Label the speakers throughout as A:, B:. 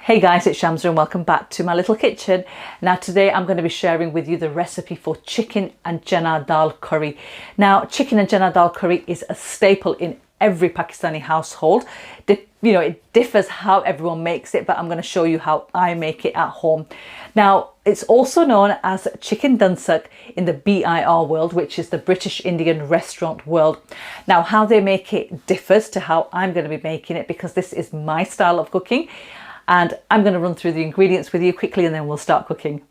A: Hey guys, it's Shamsa and welcome back to my little kitchen. Now today I'm going to be sharing with you the recipe for chicken and Chana Dhal curry. Now chicken and Chana Dhal curry is a staple in every Pakistani household. It differs how everyone makes it, but I'm going to show you how I make it at home. Now it's also known as Chicken Dhansak in the BIR world, which is the British Indian restaurant world. Now how they make it differs to how I'm going to be making it because this is my style of cooking. And I'm going to run through the ingredients with you quickly and then we'll start cooking.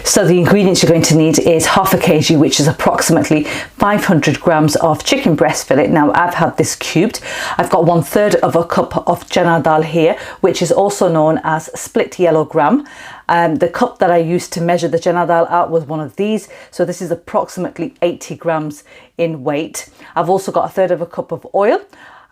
A: So the ingredients you're going to need is half a kg, which is approximately 500 grams of chicken breast fillet. Now I've had this cubed. I've got 1/3 of a cup of Chana Dhal here, which is also known as split yellow gram. The cup that I used to measure the Chana Dhal out was one of these. So this is approximately 80 grams in weight. I've also got 1/3 of a cup of oil.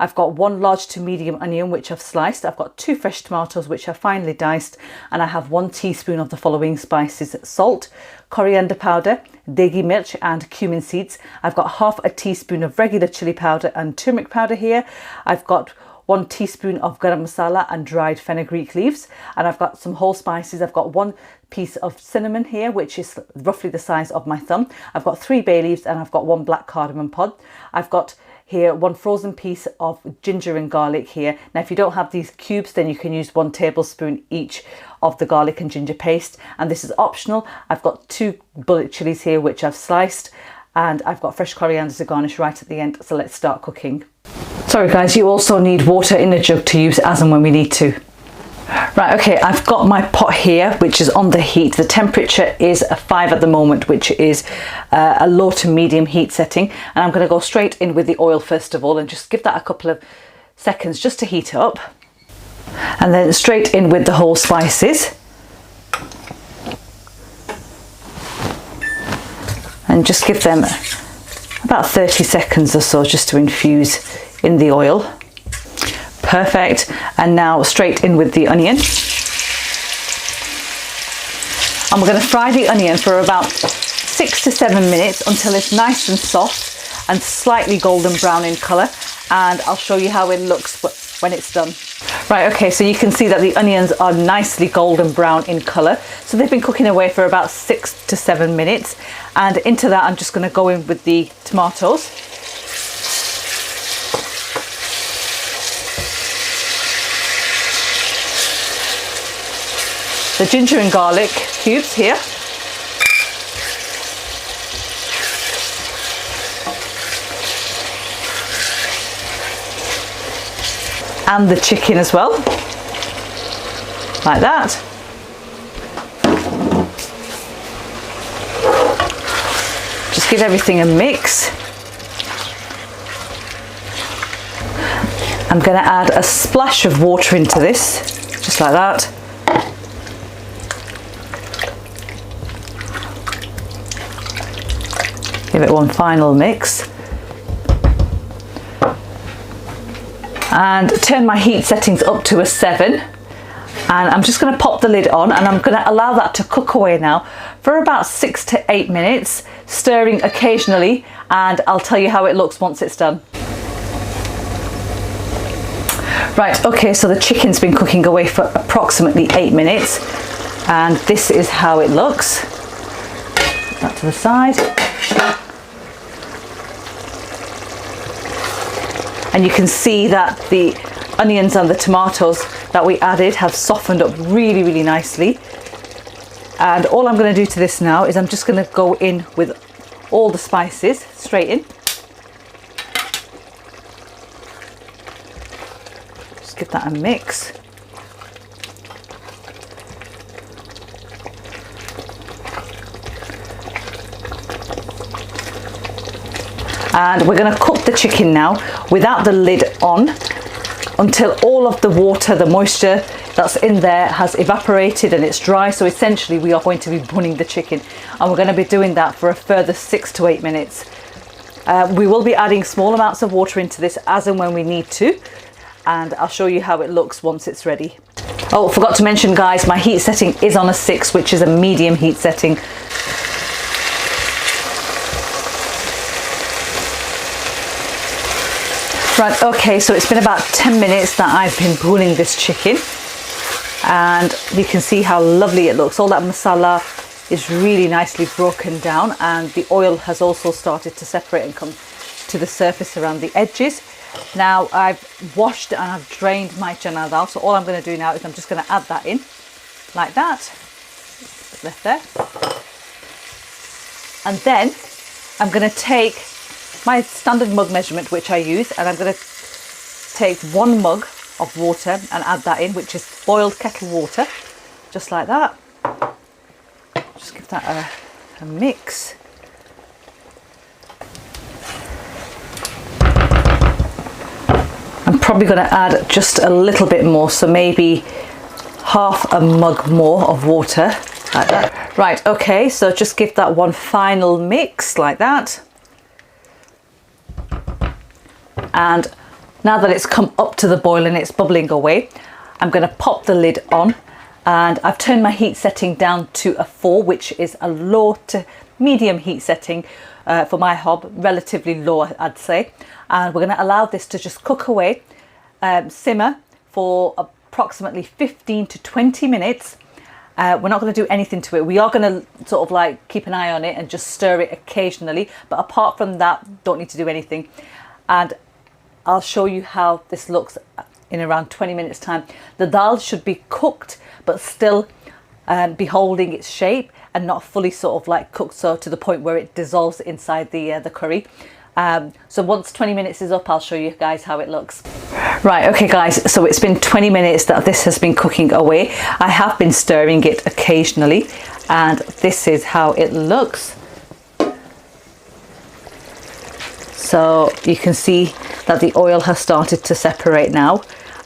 A: I've got 1 large to medium onion, which I've sliced. I've got 2 fresh tomatoes, which are finely diced. And I have 1 teaspoon of the following spices: salt, coriander powder, deghi mirch and cumin seeds. I've got half a teaspoon of regular chili powder and turmeric powder here. I've got 1 teaspoon of garam masala and dried fenugreek leaves. And I've got some whole spices. I've got 1 piece of cinnamon here, which is roughly the size of my thumb. I've got 3 bay leaves and I've got 1 black cardamom pod. I've got here 1 frozen piece of ginger and garlic here. Now if you don't have these cubes, then you can use 1 tablespoon each of the garlic and ginger paste, and this is optional. I've got 2 bullet chilies here which I've sliced, and I've got fresh coriander to garnish right at the end. So let's start cooking. Sorry guys, you also need water in a jug to use as and when we need to. Right, okay, I've got my pot here, which is on the heat. The temperature is 5 at the moment, which is a low to medium heat setting. And I'm going to go straight in with the oil first of all and just give that a couple of seconds just to heat up. And then straight in with the whole spices. And just give them about 30 seconds or so just to infuse in the oil. Perfect. And now straight in with the onion. And we're going to fry the onion for about 6 to 7 minutes until it's nice and soft and slightly golden brown in colour. And I'll show you how it looks when it's done. Right, okay, so you can see that the onions are nicely golden brown in colour. So they've been cooking away for about 6 to 7 minutes. And into that I'm just going to go in with the tomatoes. The ginger and garlic cubes here. And the chicken as well, like that. Just give everything a mix. I'm going to add a splash of water into this, just like that. Give it one final mix. And turn my heat settings up to a 7. And I'm just going to pop the lid on and I'm going to allow that to cook away now for about 6 to 8 minutes, stirring occasionally, and I'll tell you how it looks once it's done. Right, okay, so the chicken's been cooking away for approximately 8 minutes and this is how it looks. Put that to the side. And you can see that the onions and the tomatoes that we added have softened up really, really nicely. And all I'm going to do to this now is I'm just going to go in with all the spices straight in. Just give that a mix. And we're going to cook the chicken now without the lid on until all of the water, the moisture that's in there has evaporated and it's dry. So essentially we are going to be bunning the chicken and we're going to be doing that for a further 6 to 8 minutes. We will be adding small amounts of water into this as and when we need to, and I'll show you how it looks once it's ready. Oh, forgot to mention guys, my heat setting is on a 6, which is a medium heat setting. Right, okay, so it's been about 10 minutes that I've been bouilling this chicken. and you can see how lovely it looks. All that masala is really nicely broken down, and the oil has also started to separate and come to the surface around the edges. Now I've washed and I've drained my chana dal, so all I'm going to do now is I'm just going to add that in like that, left there, and then I'm going to take my standard mug measurement which I use, and I'm going to take 1 mug of water and add that in, which is boiled kettle water, just like that. Just give that a mix. I'm probably going to add just a little bit more, so maybe half a mug more of water, like that. Right, okay, so just give that one final mix like that. And now that it's come up to the boil and it's bubbling away, I'm going to pop the lid on, and I've turned my heat setting down to a 4, which is a low to medium heat setting for my hob, relatively low I'd say. And we're going to allow this to just cook away, simmer for approximately 15 to 20 minutes. We're not going to do anything to it. We are going to sort of like keep an eye on it and just stir it occasionally, but apart from that, don't need to do anything. And I'll show you how this looks in around 20 minutes time. The dal should be cooked but still be holding its shape and not fully sort of like cooked, so to the point where it dissolves inside the curry. So once 20 minutes is up, I'll show you guys how it looks. Right, okay guys, so it's been 20 minutes that this has been cooking away. I have been stirring it occasionally, and this is how it looks. So you can see that the oil has started to separate now,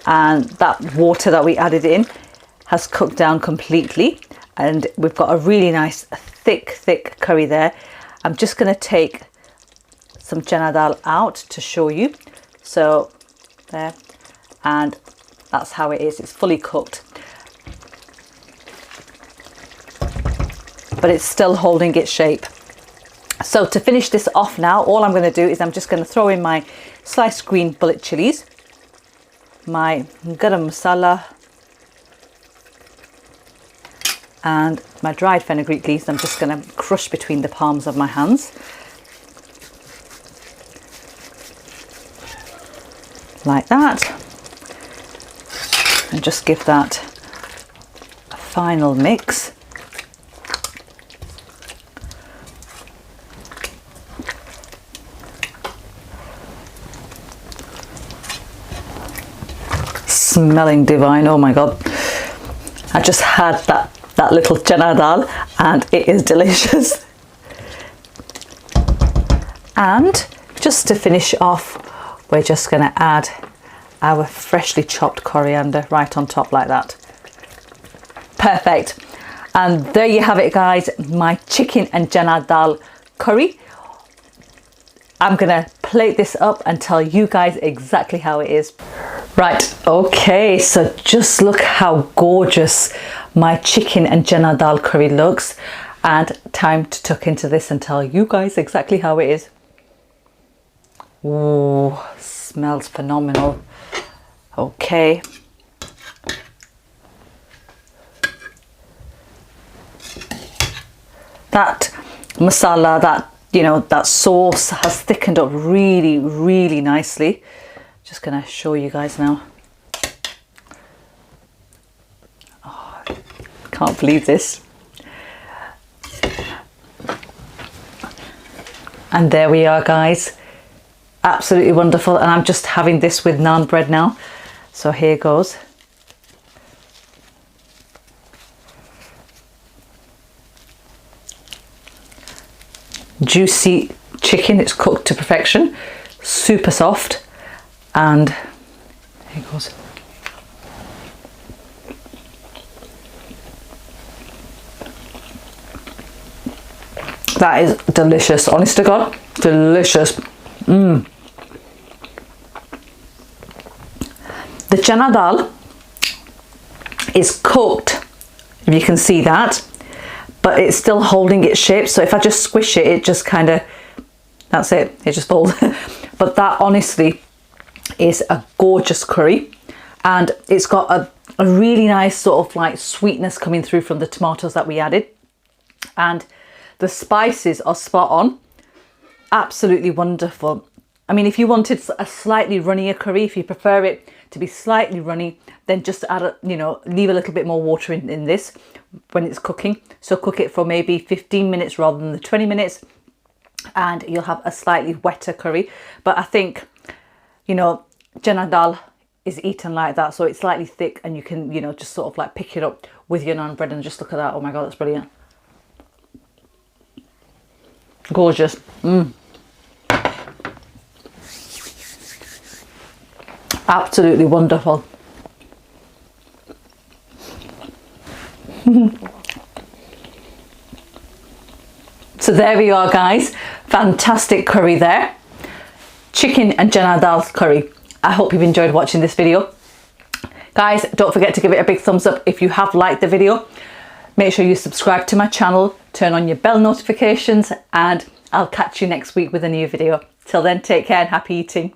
A: and that water that we added in has cooked down completely, and we've got a really nice thick curry there. I'm just going to take some chana dal out to show you. So there, and that's how it is. It's fully cooked, but it's still holding its shape. So to finish this off now, all I'm going to do is I'm just going to throw in my sliced green bullet chilies, my garam masala, and my dried fenugreek leaves. I'm just going to crush between the palms of my hands like that, and just give that a final mix. Smelling divine, oh my god. I just had that little chana dal and it is delicious. And just to finish off, we're just going to add our freshly chopped coriander right on top like that. Perfect. And there you have it guys, my chicken and chana dal curry. I'm going to plate this up and tell you guys exactly how it is. Right, okay, so just look how gorgeous my chicken and chana dal curry looks, and time to tuck into this and tell you guys exactly how it is. Ooh, smells phenomenal. Okay. That masala, that sauce has thickened up really nicely. Just gonna show you guys now. Oh, can't believe this. And there we are guys, absolutely wonderful. And I'm just having this with naan bread now, so here goes. Juicy chicken, it's cooked to perfection, super soft. And here goes. That is delicious, honest to God, delicious. The chana dal is cooked, if you can see that, but it's still holding its shape. So if I just squish it, it just kind of, that's it, it just folds. But that honestly is a gorgeous curry, and it's got a really nice sort of like sweetness coming through from the tomatoes that we added. And the spices are spot on. Absolutely wonderful. I mean, if you wanted a slightly runnier curry, if you prefer it to be slightly runny, then just add a, you know, leave a little bit more water in this when it's cooking. So cook it for maybe 15 minutes rather than the 20 minutes, and you'll have a slightly wetter curry. But I think, you know, chana dal is eaten like that, so it's slightly thick, and you can, you know, just sort of like pick it up with your naan bread and just look at that. Oh my god, that's brilliant. Gorgeous. Absolutely wonderful. So there we are, guys. Fantastic curry there. Chicken and chana dal curry. I hope you've enjoyed watching this video. Guys, don't forget to give it a big thumbs up if you have liked the video. Make sure you subscribe to my channel, turn on your bell notifications, and I'll catch you next week with a new video. Till then, take care and happy eating.